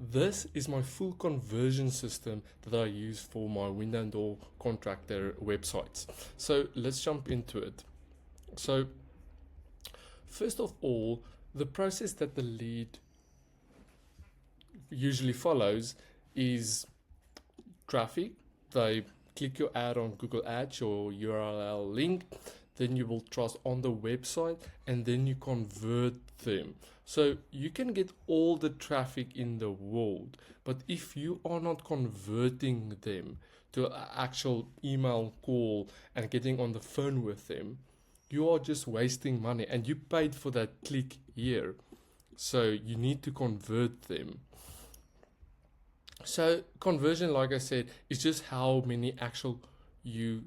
This is my full conversion system that I use for my window and door contractor websites. So let's jump into it. So first of all, the process that the lead usually follows is traffic. They click your ad on Google Ads, your URL link, then you will trust on the website, and then you convert them. So you can get all the traffic in the world, but if you are not converting them to an actual email call and getting on the phone with them, you are just wasting money, and you paid for that click here. So you need to convert them. So conversion, like I said, is just how many actual you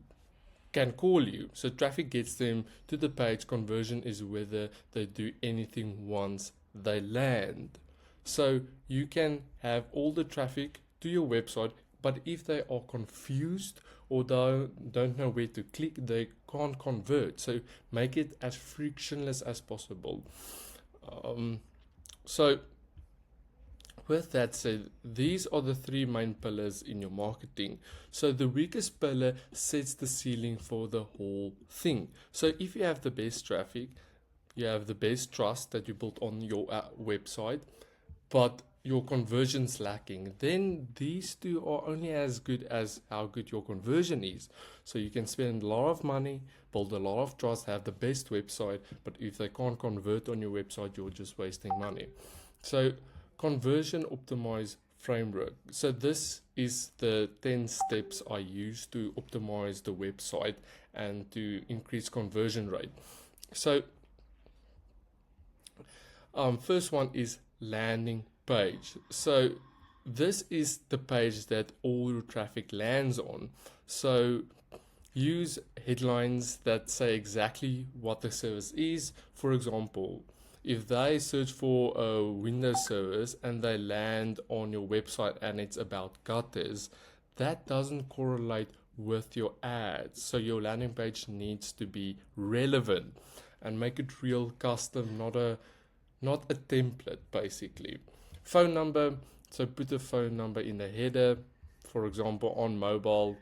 can call you. So traffic gets them to the page. Conversion is whether they do anything once they land. So you can have all the traffic to your website, but if they are confused or don't know where to click, they can't convert. So make it as frictionless as possible. So with that said, these are the three main pillars in your marketing. So the weakest pillar sets the ceiling for the whole thing. So if you have the best traffic, you have the best trust that you built on your website, but your conversion's lacking, then these two are only as good as how good your conversion is. So you can spend a lot of money, build a lot of trust, have the best website, but if they can't convert on your website, you're just wasting money. So conversion optimize framework. So this is the 10 steps I use to optimize the website and to increase conversion rate. So first one is landing page. So this is the page that all your traffic lands on. So use headlines that say exactly what the service is. For example, if they search for a Windows service and they land on your website and it's about gutters, that doesn't correlate with your ads. So your landing page needs to be relevant and make it real custom, not a template basically. Phone number, so put a phone number in the header, for example on mobile,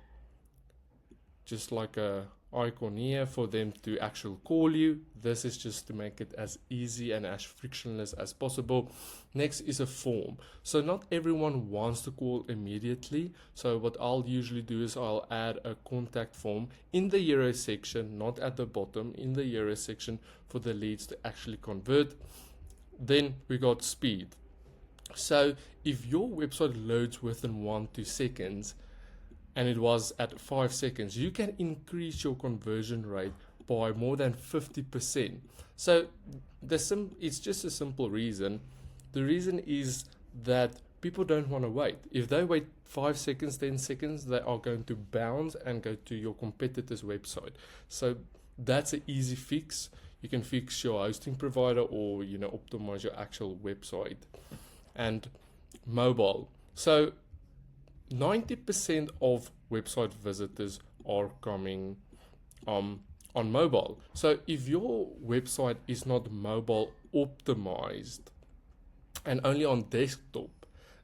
just like a icon here for them to actually call you. This is just to make it as easy and as frictionless as possible. Next is a form. So not everyone wants to call immediately. So what I'll usually do is I'll add a contact form in the hero section, not at the bottom, in the hero section for the leads to actually convert. Then we got speed. So if your website loads within 1 to 2 seconds, and it was at 5 seconds, you can increase your conversion rate by more than 50%. So it's just a simple reason. The reason is that people don't want to wait. If they wait 5 seconds, 10 seconds, they are going to bounce and go to your competitor's website. So that's an easy fix. You can fix your hosting provider or optimize your actual website. And mobile. So 90% of website visitors are coming on mobile. So if your website is not mobile optimized and only on desktop,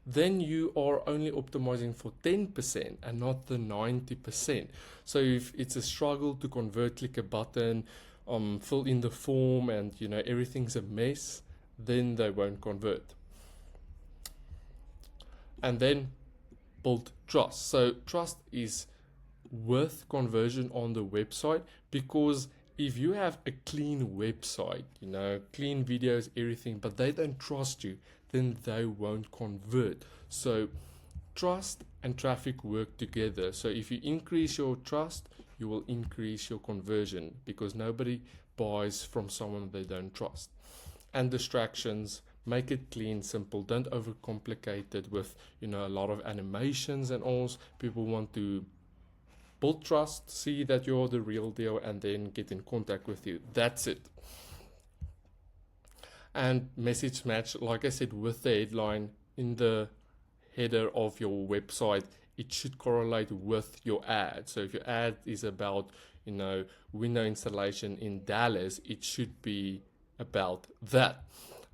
then you are only optimizing for 10% and not the 90%. So if it's a struggle to convert, click a button, fill in the form, and everything's a mess, then they won't convert. And then build trust. So trust is worth conversion on the website, because if you have a clean website, clean videos, everything, but they don't trust you, then they won't convert. So trust and traffic work together. So if you increase your trust, you will increase your conversion, because nobody buys from someone they don't trust. And distractions. Make it clean, simple. Don't overcomplicate it with a lot of animations and all. People want to build trust, see that you're the real deal, and then get in contact with you. That's it. And message match, like I said, with the headline in the header of your website, it should correlate with your ad. So if your ad is about window installation in Dallas, it should be about that.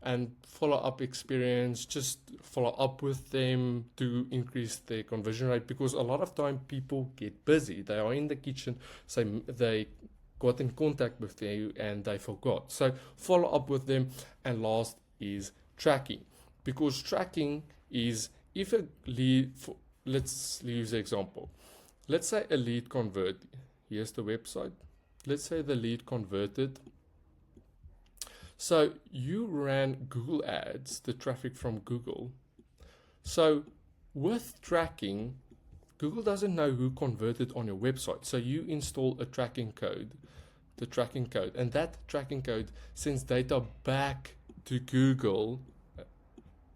and follow-up experience. Just follow up with them to increase their conversion rate, because a lot of time people get busy. They are in the kitchen, so they got in contact with you and they forgot. So follow up with them. And last is tracking, because tracking is, if a lead, let's use the example. Let's say a lead converted. Here's the website. Let's say the lead converted. So you ran Google ads, the traffic from Google. So with tracking, Google doesn't know who converted on your website. So you install a tracking code, the tracking code, and that tracking code sends data back to Google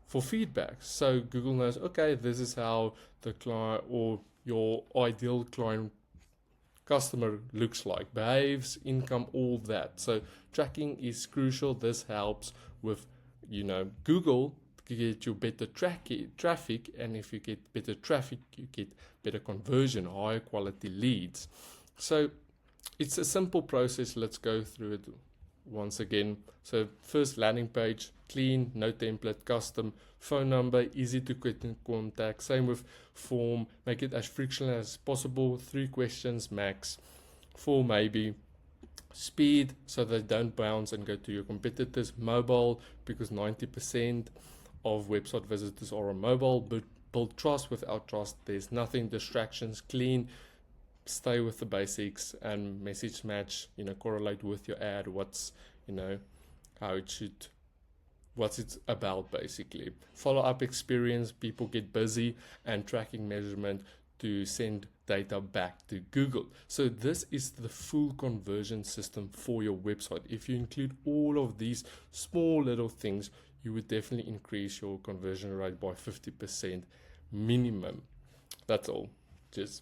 for feedback. So Google knows, okay, this is how the client or your ideal client customer looks like, behaves, income, all that. So tracking is crucial. This helps with, Google to get you better traffic, and if you get better traffic, you get better conversion, higher quality leads. So it's a simple process. Let's go through it once again. So first, landing page, clean, no template, custom, phone number, easy to get in contact. Same with form, make it as frictionless as possible, 3 questions max. 4, maybe speed, so they don't bounce and go to your competitors. Mobile, because 90% of website visitors are on mobile. But build trust. Without trust, there's nothing. Distractions, clean, stay with the basics, and message match, correlate with your ad, what's it's about, basically. Follow-up experience, people get busy, and tracking measurement to send data back to Google. So this is the full conversion system for your website. If you include all of these small little things, you would definitely increase your conversion rate by 50% minimum. That's all. Cheers.